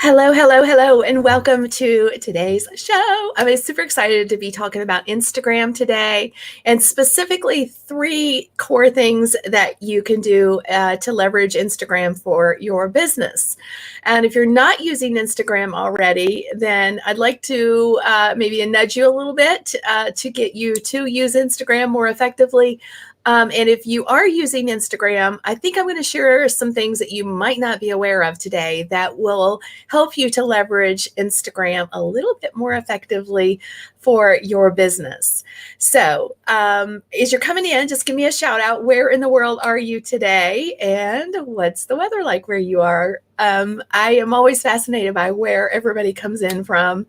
Hello, hello, hello, and welcome to today's show. I'm super excited to be talking about Instagram today, and specifically 3 core things that you can do to leverage Instagram for your business. And if you're not using Instagram already, then I'd like to maybe nudge you a little bit to get you to use Instagram more effectively. And if you are using Instagram, I think I'm going to share some things that you might not be aware of today that will help you to leverage Instagram a little bit more effectively for your business. So as you're coming in, just give me a shout out. Where in the world are you today? And what's the weather like where you are? I am always fascinated by where everybody comes in from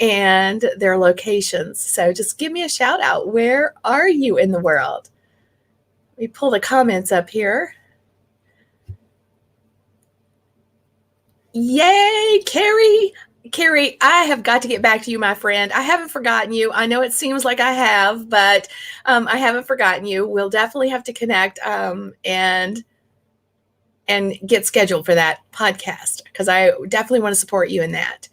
and their locations. So just give me a shout out. Where are you in the world? Let me pull the comments up here. Yay, Carrie. Carrie, I have got to get back to you, my friend. I haven't forgotten you. I know it seems like I have, but I haven't forgotten you. We'll definitely have to connect and get scheduled for that podcast because I definitely want to support you in that.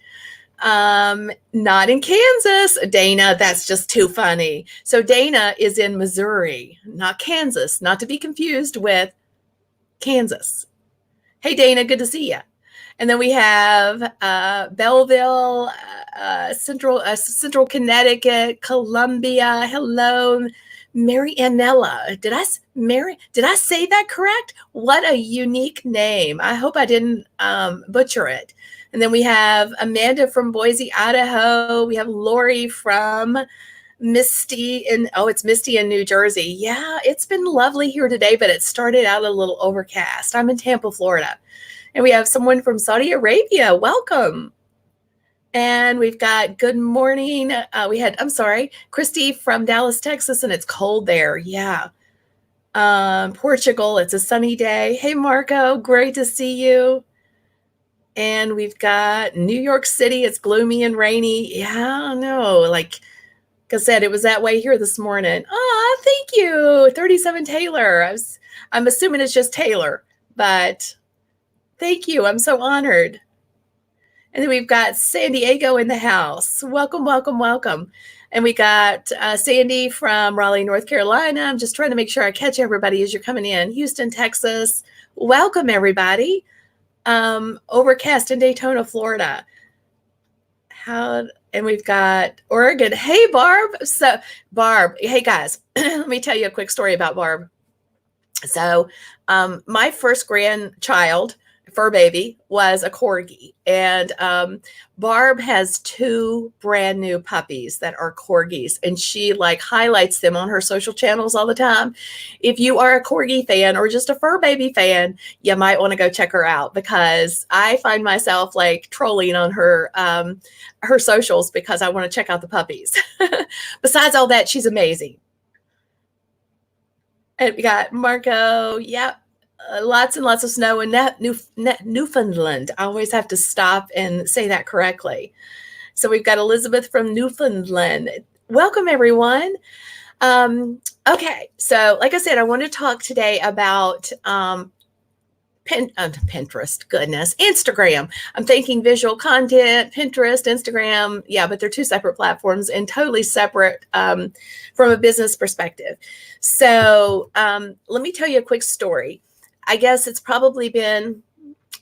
Not in Kansas, Dana. That's just too funny. So Dana is in Missouri, not Kansas, not to be confused with Kansas. Hey, Dana, good to see you. And then we have Belleville, Central Connecticut, Columbia. Hello, Mary Annella. Did I say that correct? What a unique name. I hope I didn't butcher it. And then we have Amanda from Boise, Idaho. We have Lori from Misty it's Misty in New Jersey. Yeah, it's been lovely here today, but it started out a little overcast. I'm in Tampa, Florida. And we have someone from Saudi Arabia. Welcome. And we've got good morning. Christy from Dallas, Texas, and it's cold there. Yeah. Portugal, it's a sunny day. Hey, Marco, great to see you. And we've got New York City. It's gloomy and rainy. Yeah, no, like I said, it was that way here this morning. Oh, thank you. 37 Taylor. I'm assuming it's just Taylor, but thank you. I'm so honored. And then we've got San Diego in the house. Welcome, welcome, welcome. And we got Sandy from Raleigh, North Carolina. I'm just trying to make sure I catch everybody as you're coming in. Houston, Texas. Welcome, everybody. Overcast in Daytona, Florida. And we've got Oregon. Hey, Barb. So, Barb, hey, guys, let me tell you a quick story about Barb. So, my first grandchild, fur baby, was a corgi. And Barb has 2 brand new puppies that are corgis. And she highlights them on her social channels all the time. If you are a corgi fan or just a fur baby fan, you might want to go check her out because I find myself trolling on her socials because I want to check out the puppies. Besides all that, she's amazing. And we got Marco. Yep. Lots and lots of snow in Newfoundland. I always have to stop and say that correctly. So we've got Elizabeth from Newfoundland. Welcome, everyone. Okay, so like I said, I want to talk today about Pinterest, goodness, Instagram. I'm thinking visual content, Pinterest, Instagram. Yeah, but they're 2 separate platforms and totally separate from a business perspective. So let me tell you a quick story. I guess it's probably been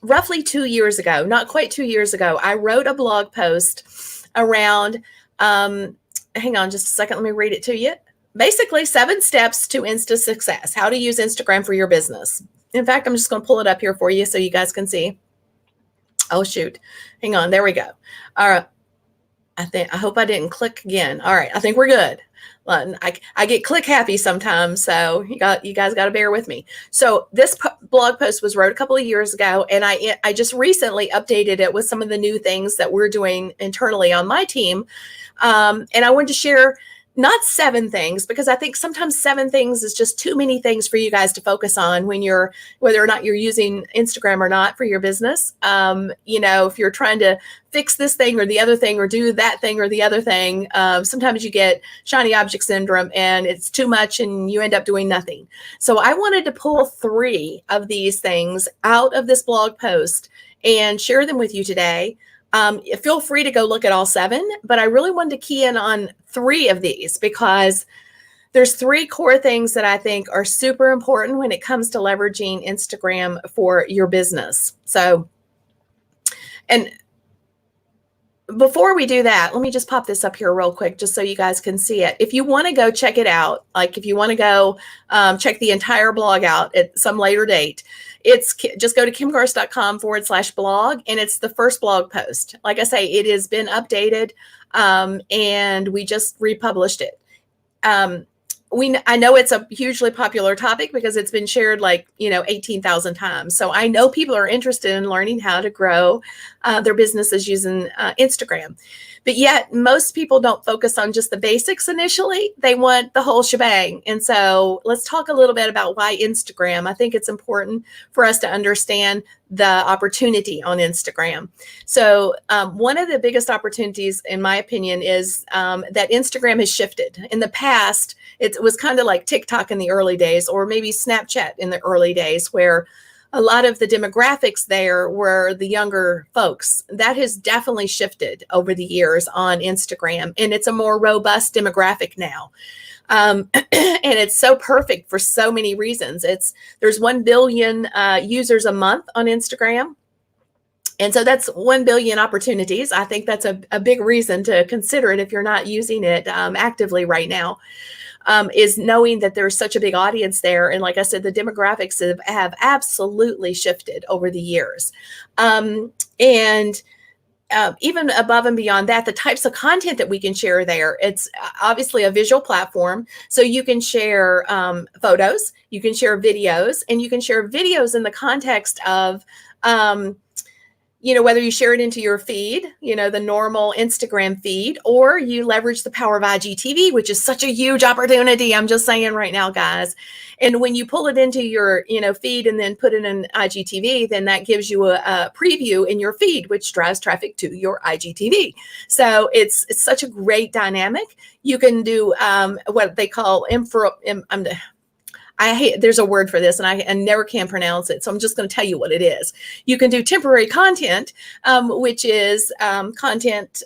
roughly 2 years ago, not quite 2 years ago. I wrote a blog post around, hang on just a second, let me read it to you. Basically, 7 steps to Insta success, how to use Instagram for your business. In fact, I'm just going to pull it up here for you so you guys can see. Oh, shoot. Hang on. There we go. All right. I hope I didn't click again. All right. I think we're good. I get click happy sometimes, so you guys got to bear with me. So this blog post was wrote a couple of years ago, and I just recently updated it with some of the new things that we're doing internally on my team, and I wanted to share not 7 things, because I think sometimes 7 things is just too many things for you guys to focus on when whether or not you're using Instagram or not for your business. If you're trying to fix this thing or the other thing, or do that thing or the other thing, sometimes you get shiny object syndrome and it's too much and you end up doing nothing. So I wanted to pull 3 of these things out of this blog post and share them with you today. Feel free to go look at all 7, but I really wanted to key in on 3 of these because there's 3 core things that I think are super important when it comes to leveraging Instagram for your business. So, and before we do that, let me just pop this up here real quick just so you guys can see it. If you want to go check it out, like if you want to go check the entire blog out at some later date, it's just go to kimgarst.com/blog, and it's the first blog post. Like I say, it has been updated and we just republished it. I know it's a hugely popular topic because it's been shared 18,000 times. So I know people are interested in learning how to grow their businesses using Instagram. But yet most people don't focus on just the basics initially. They want the whole shebang. And so let's talk a little bit about why Instagram. I think it's important for us to understand the opportunity on Instagram. So one of the biggest opportunities, in my opinion, is that Instagram has shifted. In the past, it was kind of like TikTok in the early days, or maybe Snapchat in the early days, where a lot of the demographics there were the younger folks. That has definitely shifted over the years on Instagram, and it's a more robust demographic now. And it's so perfect for so many reasons. There's 1 billion users a month on Instagram. And so that's 1 billion opportunities. I think that's a big reason to consider it if you're not using it actively right now. Is knowing that there's such a big audience there. And like I said, the demographics have absolutely shifted over the years. Even above and beyond that, the types of content that we can share there, it's obviously a visual platform. So you can share photos, you can share videos, and you can share videos in the context of whether you share it into your feed, the normal Instagram feed, or you leverage the power of IGTV, which is such a huge opportunity. I'm just saying right now, guys. And when you pull it into your, feed and then put it in IGTV, then that gives you a preview in your feed, which drives traffic to your IGTV. So it's such a great dynamic. You can do what they call there's a word for this and I never can pronounce it. So I'm just going to tell you what it is. You can do temporary content, which is content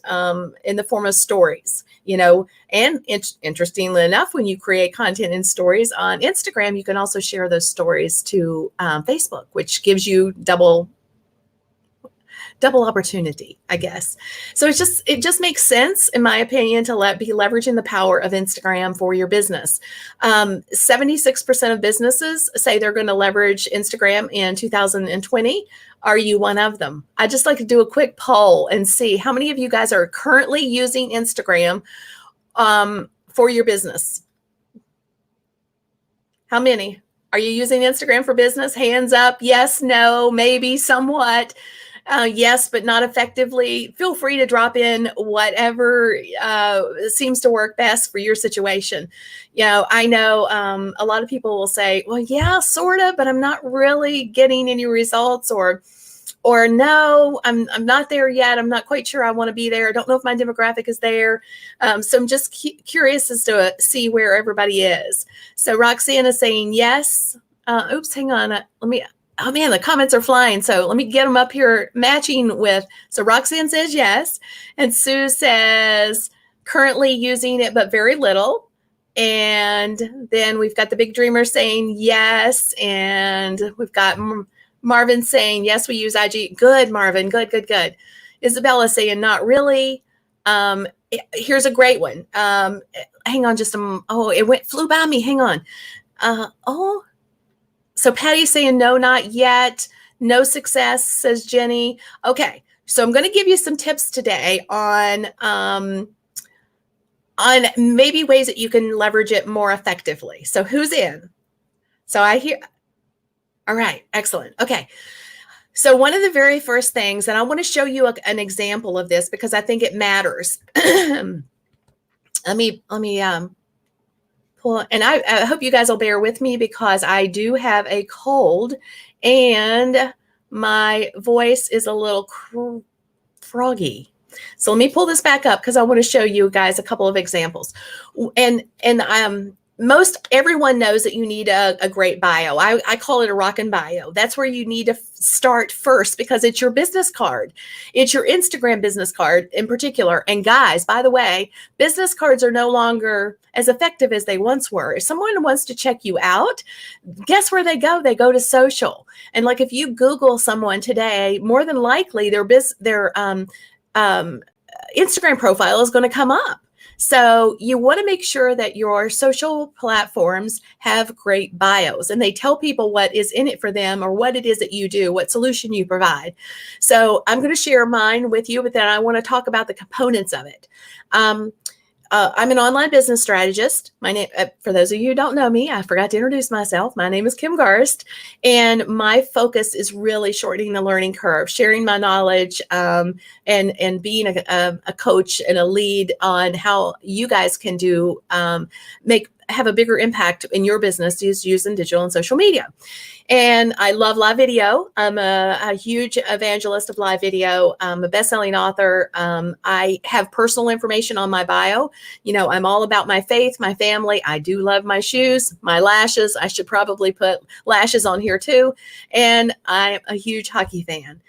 in the form of stories, and interestingly enough, when you create content in stories on Instagram, you can also share those stories to Facebook, which gives you double opportunity, I guess. So it just makes sense, in my opinion, to be leveraging the power of Instagram for your business. 76% of businesses say they're going to leverage Instagram in 2020. Are you one of them? I just like to do a quick poll and see how many of you guys are currently using Instagram for your business. How many? Are you using Instagram for business? Hands up. Yes, no, maybe, somewhat. Yes, but not effectively. Feel free to drop in whatever seems to work best for your situation. I know a lot of people will say, well, yeah, sort of, but I'm not really getting any results, or no, I'm not there yet. I'm not quite sure I want to be there. I don't know if my demographic is there. So I'm just curious as to see where everybody is. So Roxanne is saying yes. Oops, hang on. Oh man, the comments are flying. So let me get them up here matching with. So Roxanne says yes. And Sue says currently using it, but very little. And then we've got the big dreamer saying yes. And we've got Marvin saying, yes, we use IG. Good, Marvin. Good. Isabella saying not really. Here's a great one. Hang on just a moment. Oh, flew by me. Hang on. So Patty's saying no, not yet. No success, says Jenny. Okay, so I'm going to give you some tips today on maybe ways that you can leverage it more effectively. So who's in? So I hear. All right, excellent. Okay. So one of the very first things, and I want to show you an example of this because I think it matters. let me pull, and I hope you guys will bear with me because I do have a cold and my voice is a little froggy. So let me pull this back up because I want to show you guys a couple of examples. And most everyone knows that you need a great bio. I call it a rockin' bio. That's where you need to start first because it's your business card. It's your Instagram business card in particular. And guys, by the way, business cards are no longer as effective as they once were. If someone wants to check you out, guess where they go? They go to social. And like if you Google someone today, more than likely their Instagram profile is going to come up. So you want to make sure that your social platforms have great bios and they tell people what is in it for them or what it is that you do, what solution you provide. So I'm going to share mine with you, but then I want to talk about the components of it. I'm an online business strategist. My name, for those of you who don't know me, I forgot to introduce myself. My name is Kim Garst, and my focus is really shortening the learning curve, sharing my knowledge, and being a coach and a lead on how you guys can do have a bigger impact in your business using digital and social media. And I love live video. I'm a huge evangelist of live video. I'm a best-selling author. I have personal information on my bio. You know, I'm all about my faith, my family. I do love my shoes, my lashes. I should probably put lashes on here too. And I'm a huge hockey fan.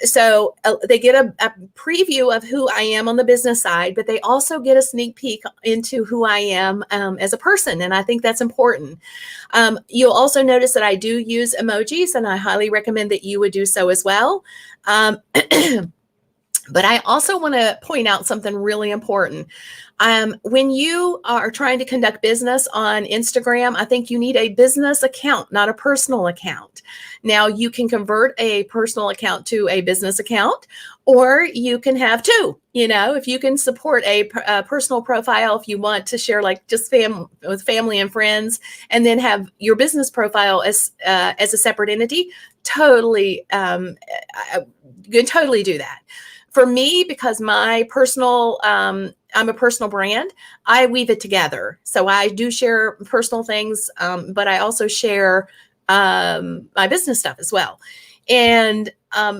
So they get a preview of who I am on the business side, but they also get a sneak peek into who I am as a person. And I think that's important. You'll also notice that I do use emojis, and I highly recommend that you would do so as well. But I also want to point out something really important. When you are trying to conduct business on Instagram, I think you need a business account, not a personal account. Now, you can convert a personal account to a business account, or you can have two. You know, if you can support a personal profile, if you want to share like just with family and friends, and then have your business profile as a separate entity, totally, you can totally do that. For me, because my personal, I'm a personal brand, I weave it together. So I do share personal things, but I also share my business stuff as well. And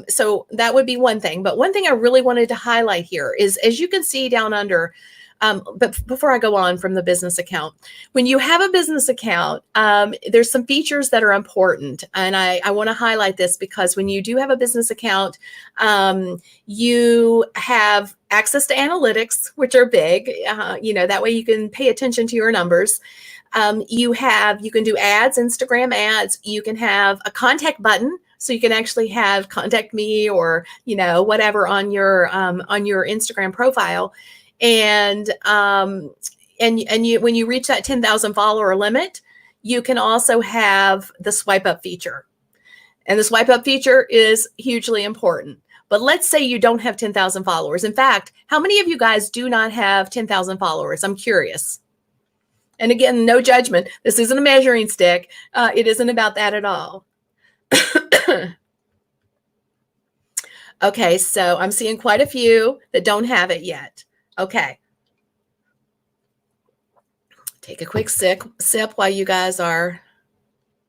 so that would be one thing. But one thing I really wanted to highlight here is, as you can see down under, but before I go on from the business account, when you have a business account, there's some features that are important. And I want to highlight this because when you do have a business account, you have access to analytics, which are big. You know, that way you can pay attention to your numbers. You can do ads, Instagram ads. You can have a contact button. So you can actually have contact me or, you know, whatever on your Instagram profile. And you, when you reach that 10,000 follower limit, you can also have the swipe up feature. And the swipe up feature is hugely important. But let's say you don't have 10,000 followers. In fact, how many of you guys do not have 10,000 followers? I'm curious. And again, no judgment. This isn't a measuring stick. It isn't about that at all. Okay, so I'm seeing quite a few that don't have it yet. Okay. Take a quick sip while you guys are.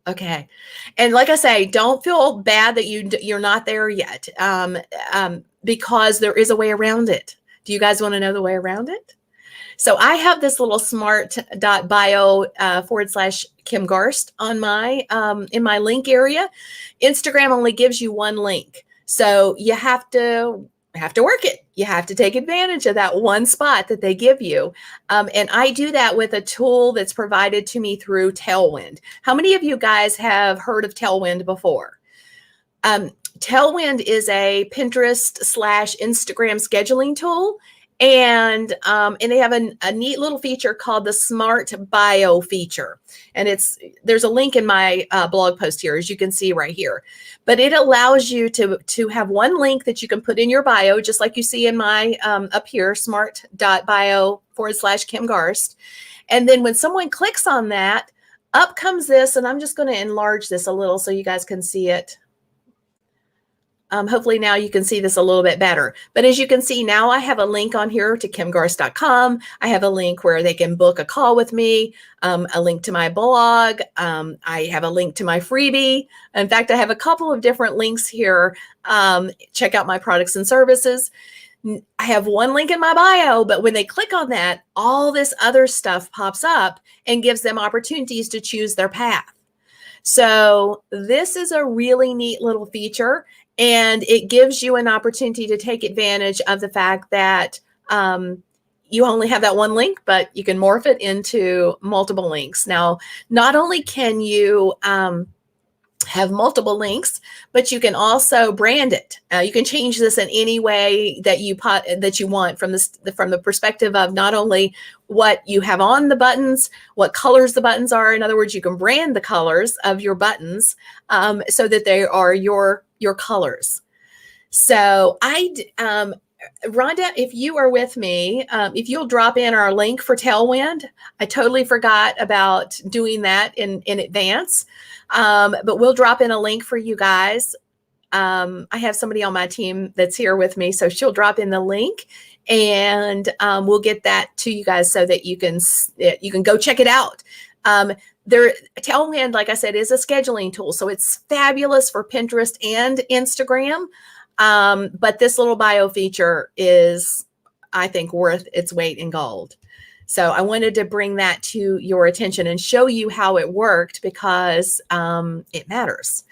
Okay. And like I say, don't feel bad that you're not there yet, because there is a way around it. Do you guys want to know the way around it? So I have this little smart.bio /Kim Garst on in my link area. Instagram only gives you one link. So you have to work it. You have to take advantage of that one spot that they give you. And I do that with a tool that's provided to me through Tailwind. How many of you guys have heard of Tailwind before? Tailwind is a Pinterest /Instagram scheduling tool. And they have a neat little feature called the Smart Bio feature. And there's a link in my blog post here, as you can see right here. But it allows you to have one link that you can put in your bio, just like you see in my up here, smart.bio /Kim Garst. And then when someone clicks on that, up comes this, and I'm just going to enlarge this a little so you guys can see it. Hopefully now you can see this a little bit better. But as you can see now, I have a link on here to kimgarst.com. I have a link where they can book a call with me, a link to my blog. I have a link to my freebie. In fact, I have a couple of different links here. Check out my products and services. I have one link in my bio, but when they click on that, all this other stuff pops up and gives them opportunities to choose their path. So this is a really neat little feature, and it gives you an opportunity to take advantage of the fact that you only have that one link, but you can morph it into multiple links. Now, not only can you have multiple links, but you can also brand it. You can change this in any way that you want from the perspective of not only what you have on the buttons, what colors the buttons are. In other words, you can brand the colors of your buttons so that they are your colors. So Rhonda, if you are with me, if you'll drop in our link for Tailwind. I totally forgot about doing that in advance, but we'll drop in a link for you guys. I have somebody on my team that's here with me, so she'll drop in the link, and we'll get that to you guys so that you can go check it out. Tailwind, like I said, is a scheduling tool, so it's fabulous for Pinterest and Instagram. But this little bio feature is, I think, worth its weight in gold. So I wanted to bring that to your attention and show you how it worked because it matters.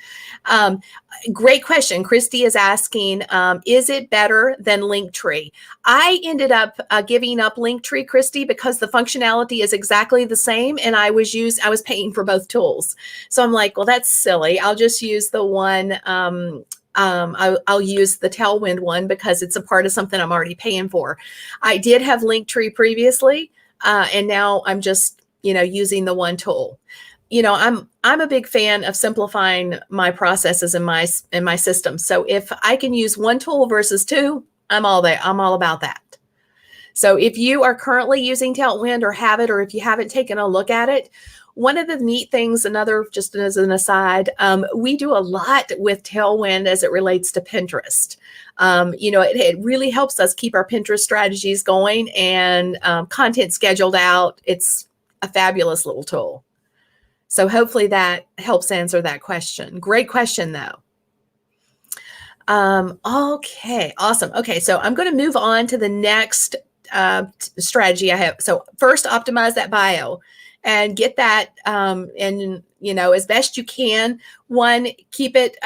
Great question. Christy is asking, is it better than Linktree? I ended up giving up Linktree, Christy, because the functionality is exactly the same, and I was paying for both tools. So I'm like, well, that's silly. I'll just use the one. I'll use the Tailwind one because it's a part of something I'm already paying for. I did have Linktree previously, and now I'm just, using the one tool. I'm a big fan of simplifying my processes in my system. So if I can use one tool versus two, I'm all about that. So if you are currently using Tailwind or have it, or if you haven't taken a look at it, one of the neat things, just as an aside, we do a lot with Tailwind as it relates to Pinterest. It really helps us keep our Pinterest strategies going and content scheduled out. It's a fabulous little tool. So hopefully that helps answer that question. Great question, though. Okay, awesome. Okay, so I'm going to move on to the next strategy I have. So first, optimize that bio and get that as best you can. One, keep it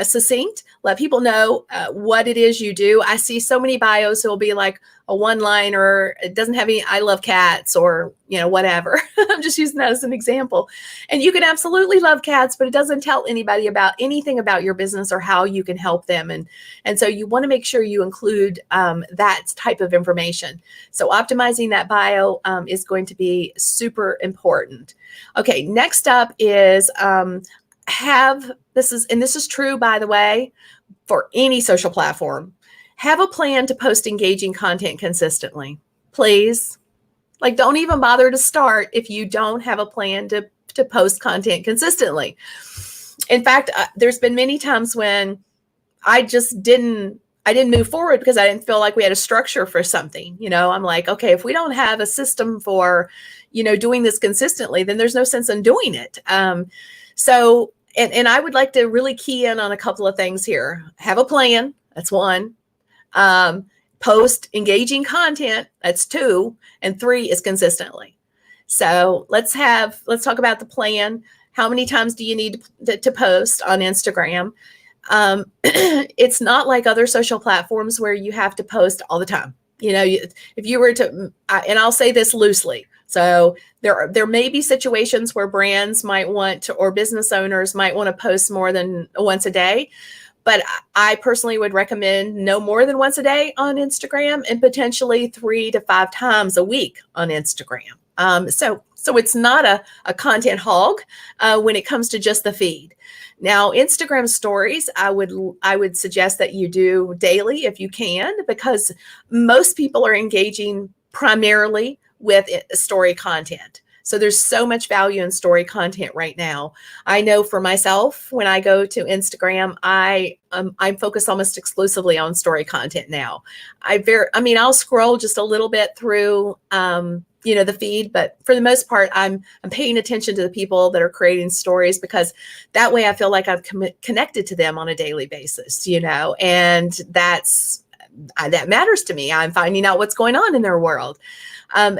succinct. Let people know what it is you do. I see so many bios who will be like a one-liner. It doesn't have any "I love cats" or whatever. I'm just using that as an example. And you can absolutely love cats, but it doesn't tell anybody about anything about your business or how you can help them. And so you want to make sure you include that type of information. So optimizing that bio is going to be super important. Okay, next up is this is true, by the way, for any social platform. Have a plan to post engaging content consistently, please. Like, don't even bother to start if you don't have a plan to post content consistently. In fact, there's been many times when I just didn't move forward because I didn't feel like we had a structure for something. I'm like, okay, if we don't have a system for, doing this consistently, then there's no sense in doing it. So I would like to really key in on a couple of things here. Have a plan. That's one. Post engaging content. That's two. And three is consistently. So let's talk about the plan. How many times do you need to post on Instagram? It's not like other social platforms where you have to post all the time. If you were to, and I'll say this loosely. So there may be situations where brands might want to, or business owners might want to post more than once a day. But I personally would recommend no more than once a day on Instagram and potentially 3 to 5 times a week on Instagram. So it's not a content hog when it comes to just the feed. Now, Instagram stories, I would suggest that you do daily if you can, because most people are engaging primarily with story content. So there's so much value in story content right now. I know for myself, when I go to Instagram, I focus almost exclusively on story content now. I'll scroll just a little bit through the feed, but for the most part, I'm paying attention to the people that are creating stories, because that way I feel like I've connected to them on a daily basis, and that matters to me. I'm finding out what's going on in their world.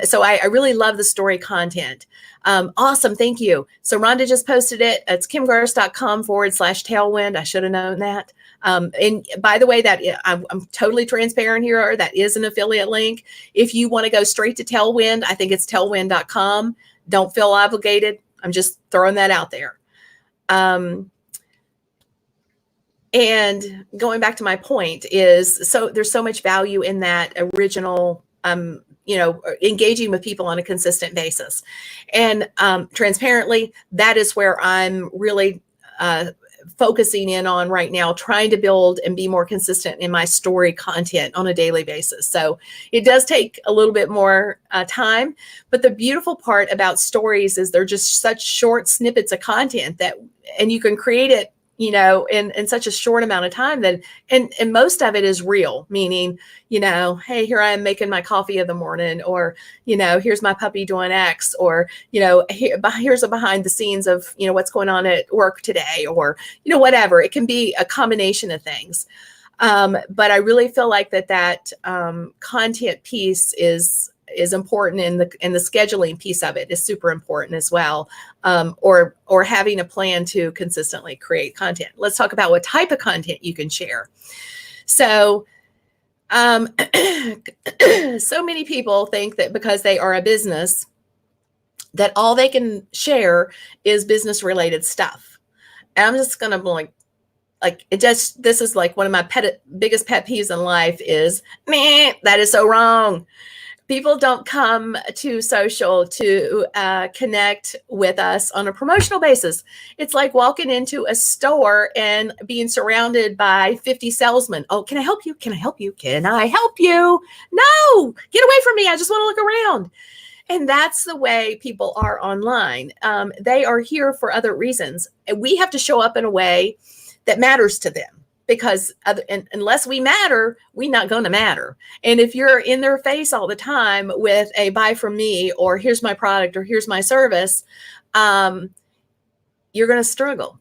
So I really love the story content. Awesome. Thank you. So Rhonda just posted it. It's kimgarst.com/tailwind. I should have known that. And by the way, I'm totally transparent here. That is an affiliate link. If you want to go straight to Tailwind, I think it's tailwind.com. Don't feel obligated. I'm just throwing that out there. And going back to my point is, so there's so much value in that original, engaging with people on a consistent basis. And transparently, that is where I'm really focusing in on right now, trying to build and be more consistent in my story content on a daily basis. So it does take a little bit more time, but the beautiful part about stories is they're just such short snippets of content and you can create it in such a short amount of time and most of it is real, meaning, hey, here I am making my coffee of the morning, or, here's my puppy doing X, or, here's a behind the scenes of, what's going on at work today, or, whatever. It can be a combination of things. But I really feel like that content piece is important, and the scheduling piece of it is super important as well, or having a plan to consistently create content. Let's talk about what type of content you can share. So so many people think that because they are a business, that all they can share is business related stuff. And I'm just gonna this is like one of my biggest pet peeves in life is, that is so wrong. People don't come to social to connect with us on a promotional basis. It's like walking into a store and being surrounded by 50 salesmen. Oh, can I help you? Can I help you? Can I help you? No, get away from me. I just want to look around. And that's the way people are online. They are here for other reasons. And we have to show up in a way that matters to them. Because unless we matter, we're not going to matter. And if you're in their face all the time with a buy from me, or here's my product, or here's my service, you're going to struggle.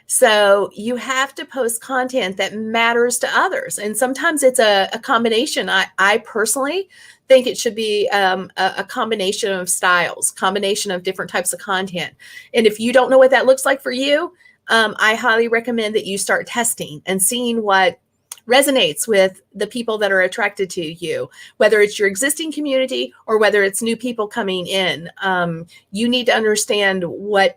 So you have to post content that matters to others. And sometimes it's a combination. I personally think it should be a combination of styles, combination of different types of content. And if you don't know what that looks like for you, I highly recommend that you start testing and seeing what resonates with the people that are attracted to you, whether it's your existing community or whether it's new people coming in. You need to understand why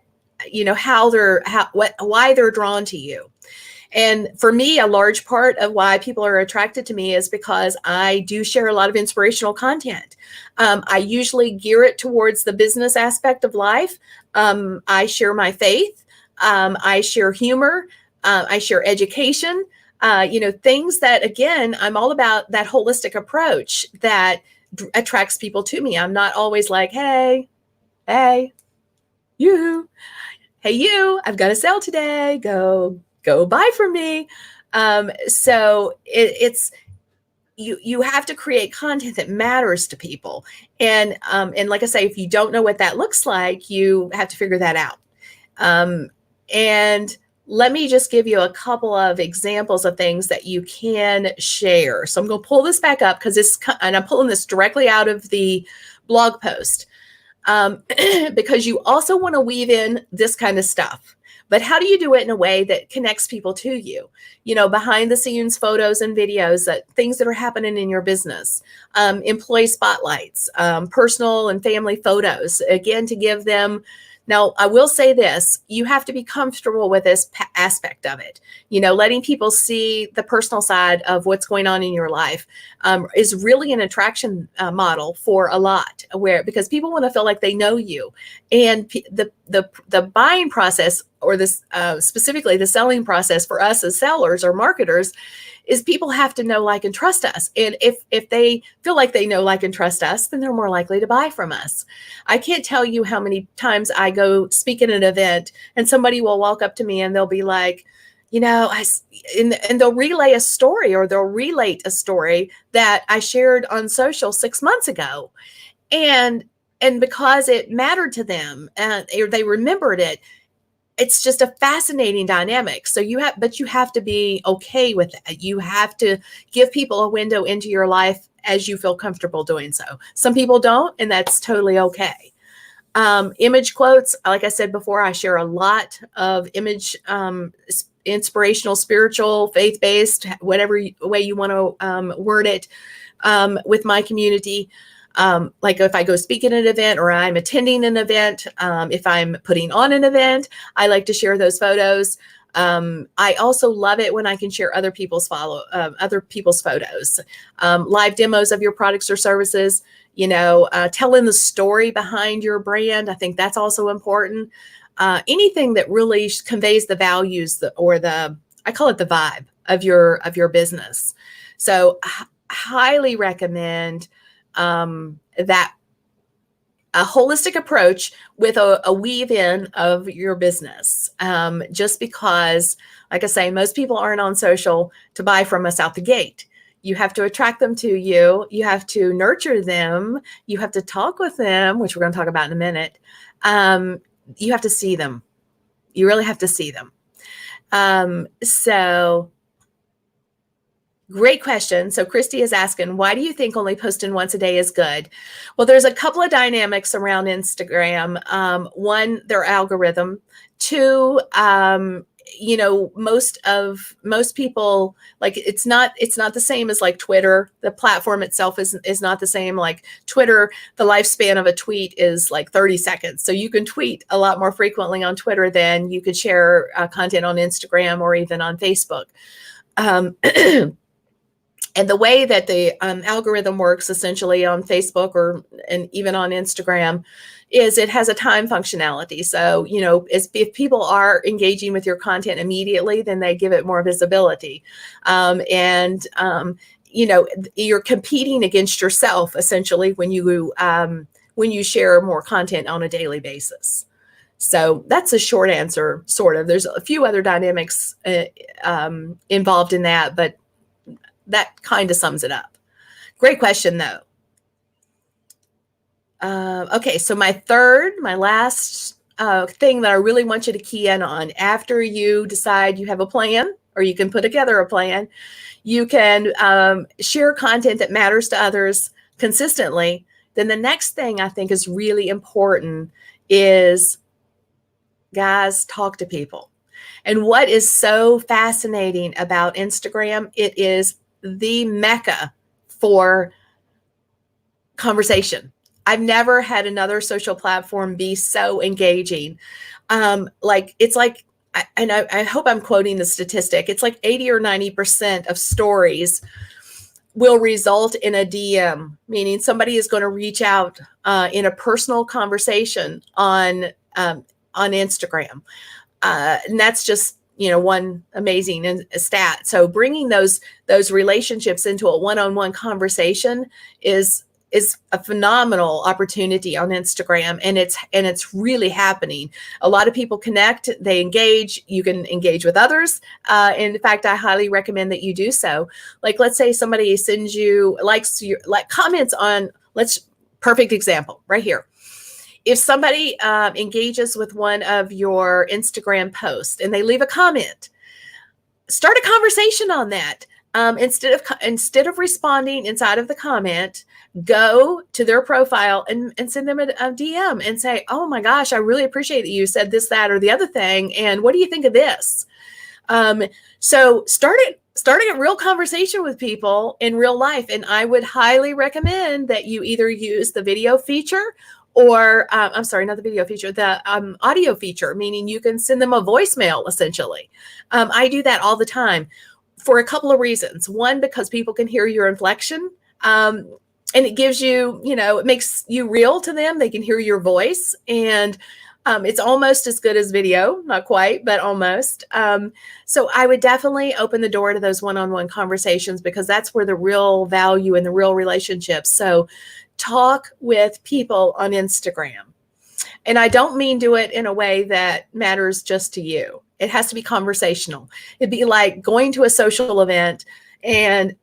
they're drawn to you. And for me, a large part of why people are attracted to me is because I do share a lot of inspirational content. I usually gear it towards the business aspect of life. I share my faith. I share humor. I share education, things that, again, I'm all about that holistic approach that attracts people to me. I'm not always like, hey, you, I've got a sale today. Go buy from me. So it's, you have to create content that matters to people. And like I say, if you don't know what that looks like, you have to figure that out. And let me just give you a couple of examples of things that you can share. So I'm going to pull this back up and I'm pulling this directly out of the blog post, because you also want to weave in this kind of stuff. But how do you do it in a way that connects people to you? Behind the scenes photos and videos, things that are happening in your business, employee spotlights, personal and family photos, again, to give them. Now, I will say this, you have to be comfortable with this aspect of it. Letting people see the personal side of what's going on in your life is really an attraction model for a lot, because people want to feel like they know you. And the buying process or this specifically the selling process for us as sellers or marketers is people have to know, like, and trust us. And if they feel like they know, like, and trust us, then they're more likely to buy from us. I can't tell you how many times I go speak at an event and somebody will walk up to me and they'll be like, and they'll relay a story, or they'll relate a story that I shared on social 6 months ago. And because it mattered to them and they remembered it, it's just a fascinating dynamic. So you have to be okay with that. You have to give people a window into your life as you feel comfortable doing so. Some people don't, and that's totally okay. Image quotes, like I said before, I share a lot of image, inspirational, spiritual, faith-based, whatever way you want to word it, with my community. Like if I go speak at an event or I'm attending an event, if I'm putting on an event, I like to share those photos. I also love it when I can share other people's photos, live demos of your products or services, telling the story behind your brand. I think that's also important. Anything that really conveys the values I call it the vibe of your business. So highly recommend that a holistic approach with a weave in of your business. Just because, like I say, most people aren't on social to buy from us out the gate. You have to attract them to you. You have to nurture them. You have to talk with them, which we're going to talk about in a minute. You have to see them. You really have to see them. So great question. So Christy is asking, why do you think only posting once a day is good? Well, there's a couple of dynamics around Instagram. One, their algorithm. Two, most people, like, it's not the same as like Twitter. The platform itself is not the same. Like Twitter, the lifespan of a tweet is like 30 seconds. So you can tweet a lot more frequently on Twitter than you could share content on Instagram or even on Facebook. And the way that the algorithm works essentially on Facebook and even on Instagram is it has a time functionality. So, if people are engaging with your content immediately, then they give it more visibility. You're competing against yourself essentially when you share more content on a daily basis. So that's a short answer, sort of. There's a few other dynamics involved in that, but that kind of sums it up. Great question, though. Okay, so my last thing that I really want you to key in on after you decide you have a plan, or you can put together a plan, you can share content that matters to others consistently. Then the next thing I think is really important is, guys, talk to people. And what is so fascinating about Instagram, it is the mecca for conversation. I've never had another social platform be so engaging. I hope I'm quoting the statistic. It's like 80 or 90% of stories will result in a DM, meaning somebody is going to reach out in a personal conversation on Instagram. And that's just, one amazing stat. So bringing those relationships into a one-on-one conversation is a phenomenal opportunity on Instagram, and it's really happening. A lot of people connect, they engage. You can engage with others. In fact, I highly recommend that you do so. Like, let's say somebody sends you comments on. Perfect example right here. If somebody engages with one of your Instagram posts and they leave a comment, start a conversation on that. Instead of responding inside of the comment, go to their profile and send them a DM and say, "Oh my gosh, I really appreciate that you said this, that, or the other thing. And what do you think of this?" So starting a real conversation with people in real life. And I would highly recommend that you either use the video feature or I'm sorry, not the video feature, the audio feature, meaning you can send them a voicemail essentially. I do that all the time for a couple of reasons. One, because people can hear your inflection. And it gives you, it makes you real to them. They can hear your voice. And It's almost as good as video, not quite, but almost. So I would definitely open the door to those one-on-one conversations, because that's where the real value and the real relationships. So talk with people on Instagram. And I don't mean do it in a way that matters just to you. It has to be conversational. It'd be like going to a social event and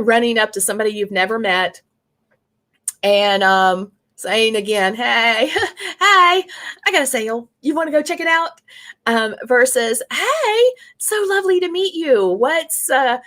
running up to somebody you've never met and saying again, hey, hi, I got a sale. You want to go check it out? Versus, hey, so lovely to meet you. What's the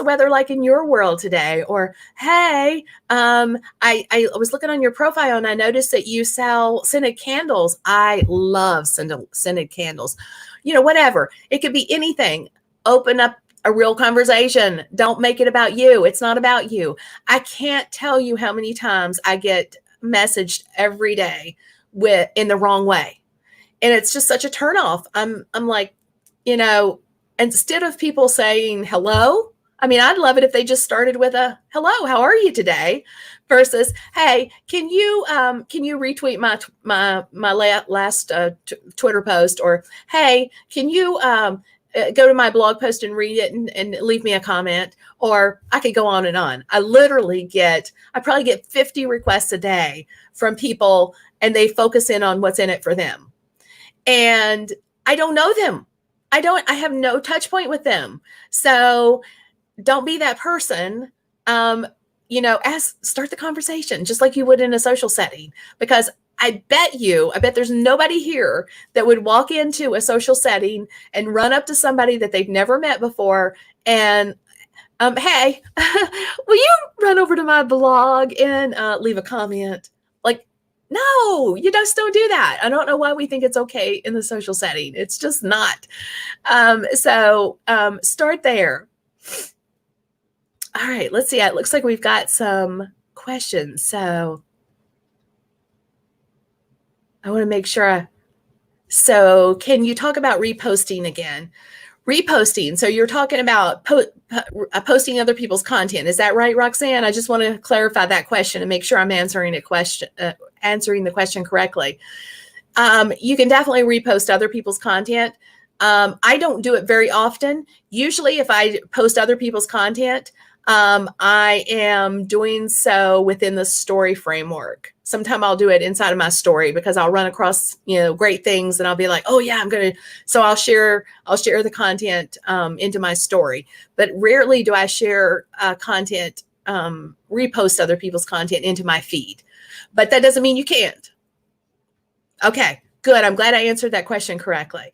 weather like in your world today? Or, hey, I was looking on your profile and I noticed that you sell scented candles. I love scented candles. Whatever. It could be anything. Open up a real conversation. Don't make it about you. It's not about you. I can't tell you how many times I get messaged every day in the wrong way. And it's just such a turnoff. I'm like, instead of people saying hello, I mean, I'd love it if they just started with a hello, how are you today? Versus, hey, can you retweet my last Twitter post? Or, hey, can you go to my blog post and read it and leave me a comment? Or I could go on and on. I probably get 50 requests a day from people, and they focus in on what's in it for them. And I don't know them. I have no touch point with them. So don't be that person. Start the conversation just like you would in a social setting, because I bet there's nobody here that would walk into a social setting and run up to somebody that they've never met before and, hey, will you run over to my blog and leave a comment? Like, no, you just don't do that. I don't know why we think it's okay in the social setting. It's just not. So start there. All right, let's see. It looks like we've got some questions. So I want to make sure. So can you talk about reposting again? Reposting. So you're talking about posting other people's content. Is that right, Roxanne? I just want to clarify that question and make sure I'm answering the question correctly. You can definitely repost other people's content. I don't do it very often. Usually if I post other people's content, I am doing so within the story framework. Sometimes I'll do it inside of my story because I'll run across, great things and I'll be like, oh yeah, so I'll share the content, into my story, but rarely do I share, content, repost other people's content into my feed, but that doesn't mean you can't. Okay, good. I'm glad I answered that question correctly.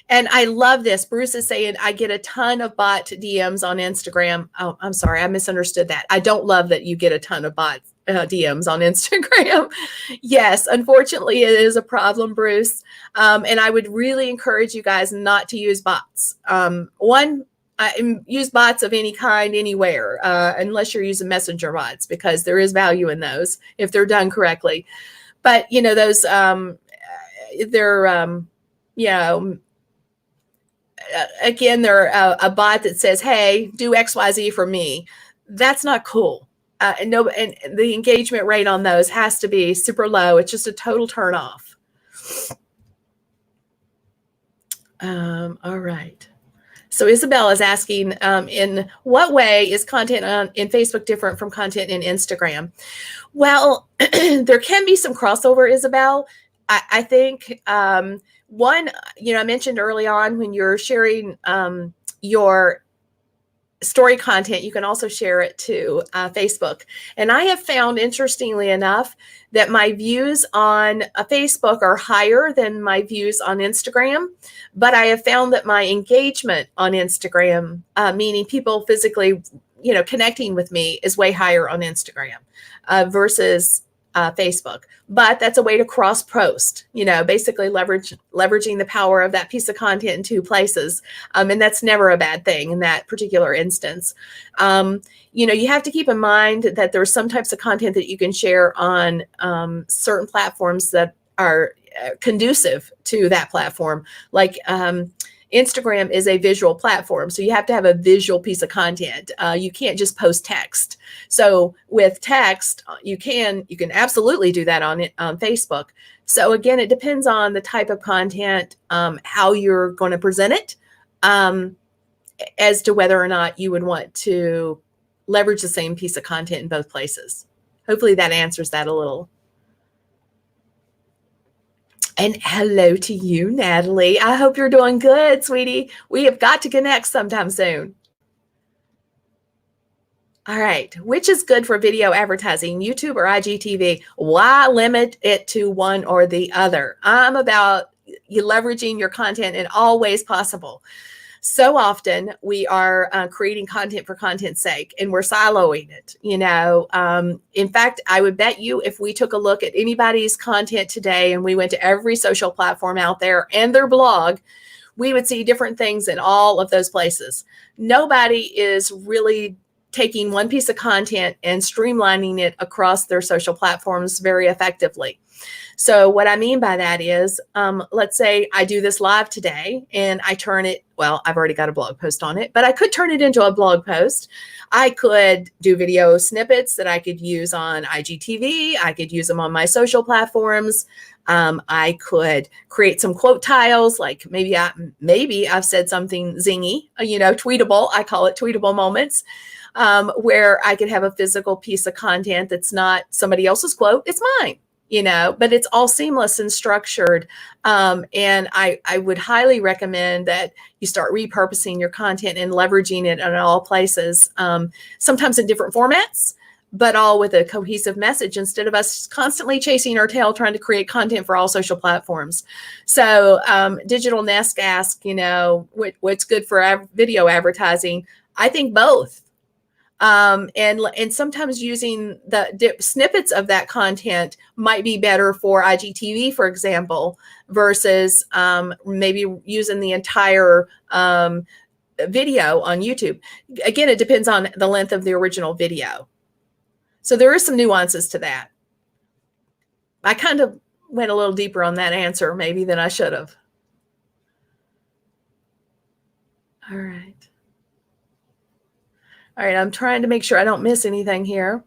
And I love this. Bruce is saying, I get a ton of bot DMs on Instagram. Oh, I'm sorry. I misunderstood that. I don't love that you get a ton of bot DMs on Instagram. Yes, unfortunately, it is a problem, Bruce. And I would really encourage you guys not to use bots. Use bots of any kind anywhere, unless you're using messenger bots, because there is value in those if they're done correctly. But, those, again, they're a bot that says, hey, do XYZ for me. That's not cool. And the engagement rate on those has to be super low. It's just a total turn off. All right. So Isabel is asking, in what way is content in Facebook different from content in Instagram? Well, there can be some crossover, Isabel. I think one, I mentioned early on when you're sharing your story content, you can also share it to Facebook. And I have found, interestingly enough, that my views on Facebook are higher than my views on Instagram. But I have found that my engagement on Instagram, meaning people physically, connecting with me, is way higher on Instagram versus Facebook. But that's a way to cross post, basically leveraging the power of that piece of content in two places. And that's never a bad thing in that particular instance. You have to keep in mind that there's some types of content that you can share on certain platforms that are conducive to that platform. Like Instagram is a visual platform, so you have to have a visual piece of content. You can't just post text. So with text, you can absolutely do that on Facebook. So again, it depends on the type of content, how you're going to present it, as to whether or not you would want to leverage the same piece of content in both places. Hopefully that answers that a little. And hello to you, Natalie. I hope you're doing good, sweetie. We have got to connect sometime soon. All right. Which is good for video advertising, YouTube or IGTV? Why limit it to one or the other? I'm about you leveraging your content in all ways possible. So often we are creating content for content's sake, and we're siloing it. In fact, I would bet you if we took a look at anybody's content today and we went to every social platform out there and their blog, we would see different things in all of those places. Nobody is really taking one piece of content and streamlining it across their social platforms very effectively. So what I mean by that is, let's say I do this live today and I turn it, well, I've already got a blog post on it, but I could turn it into a blog post. I could do video snippets that I could use on IGTV. I could use them on my social platforms. I could create some quote tiles, like maybe I've said something zingy, tweetable. I call it tweetable moments, where I could have a physical piece of content that's not somebody else's quote, it's mine. But it's all seamless and structured. And I would highly recommend that you start repurposing your content and leveraging it in all places, sometimes in different formats, but all with a cohesive message instead of us constantly chasing our tail trying to create content for all social platforms. So Digital Nest asked, what's good for video advertising? I think both. And sometimes using the snippets of that content might be better for IGTV, for example, versus maybe using the entire video on YouTube. Again, it depends on the length of the original video. So there is some nuances to that. I kind of went a little deeper on that answer maybe than I should have. All right. All right, I'm trying to make sure I don't miss anything here.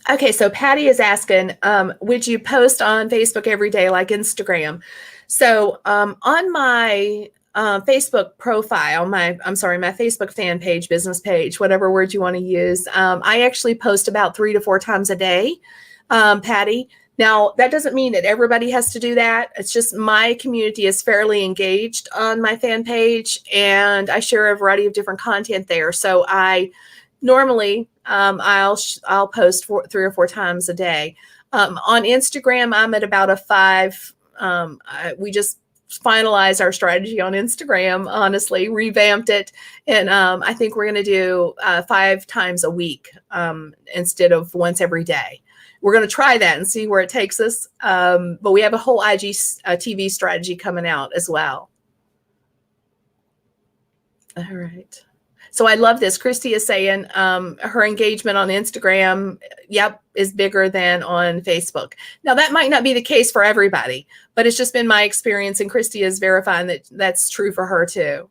Okay, so Patty is asking, would you post on Facebook every day like Instagram? So on my Facebook profile, my Facebook fan page, business page, whatever word you want to use, I actually post about 3 to 4 times a day, Patty. Now, that doesn't mean that everybody has to do that. It's just my community is fairly engaged on my fan page, and I share a variety of different content there. So I normally, I'll post 3 or 4 times a day. On Instagram, I'm at about a 5. We just finalized our strategy on Instagram, honestly, revamped it. And I think we're going to do 5 times a week instead of once every day. We're going to try that and see where it takes us. But we have a whole TV strategy coming out as well. All right. So I love this. Christy is saying her engagement on Instagram, is bigger than on Facebook. Now, that might not be the case for everybody, but it's just been my experience. And Christy is verifying that that's true for her too.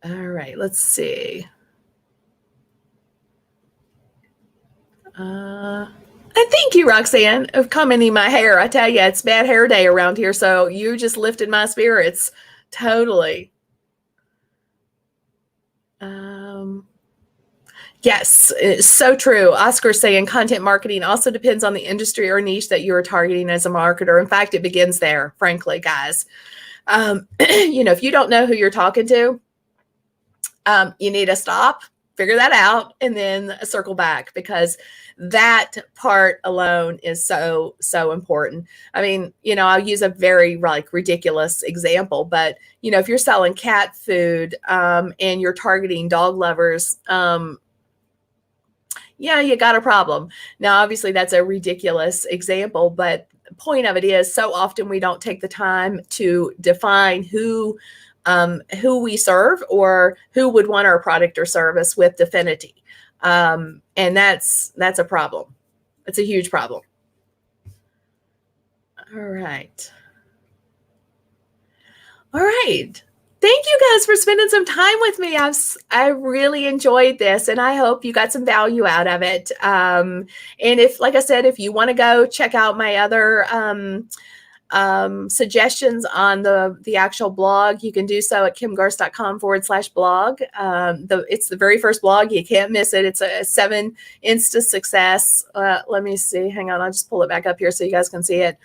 All right. Let's see. And thank you, Roxanne, of commenting my hair. I tell you, it's bad hair day around here, so you just lifted my spirits. Totally. Yes, it's so true. Oscar's saying content marketing also depends on the industry or niche that you are targeting as a marketer. In fact, it begins there, frankly, guys. If you don't know who you're talking to, you need to stop, figure that out, and then circle back, because that part alone is so important. I mean, I'll use a very ridiculous example, but if you're selling cat food and you're targeting dog lovers, you got a problem. Now, obviously that's a ridiculous example, but the point of it is so often we don't take the time to define who we serve or who would want our product or service with Definity. And that's a problem. It's a huge problem. All right. All right. Thank you guys for spending some time with me. I really enjoyed this, and I hope you got some value out of it. And if, like I said, if you want to go check out my other suggestions on the actual blog, you can do so at kimgarst.com/blog. It's the very first blog. You can't miss it. It's a 7 Insta success. Let me see. Hang on. I'll just pull it back up here so you guys can see it.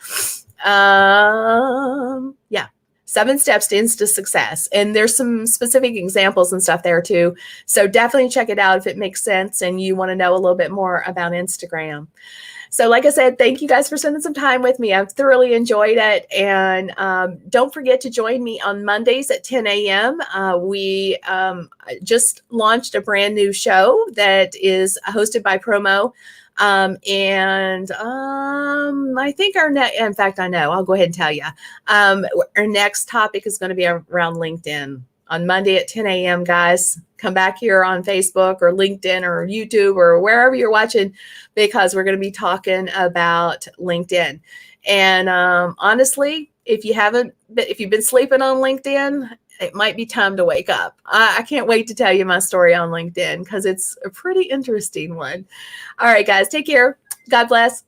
Yeah. 7 steps to Insta success. And there's some specific examples and stuff there too. So definitely check it out if it makes sense and you want to know a little bit more about Instagram. So like I said, thank you guys for spending some time with me. I've thoroughly enjoyed it. And don't forget to join me on Mondays at 10 a.m. We just launched a brand new show that is hosted by Promo. I think in fact, I know, I'll go ahead and tell you. Our next topic is going to be around LinkedIn on Monday at 10 a.m. Guys, come back here on Facebook or LinkedIn or YouTube or wherever you're watching, because we're going to be talking about LinkedIn. And honestly, if you've been sleeping on LinkedIn, it might be time to wake up. I can't wait to tell you my story on LinkedIn because it's a pretty interesting one. All right, guys, take care. God bless.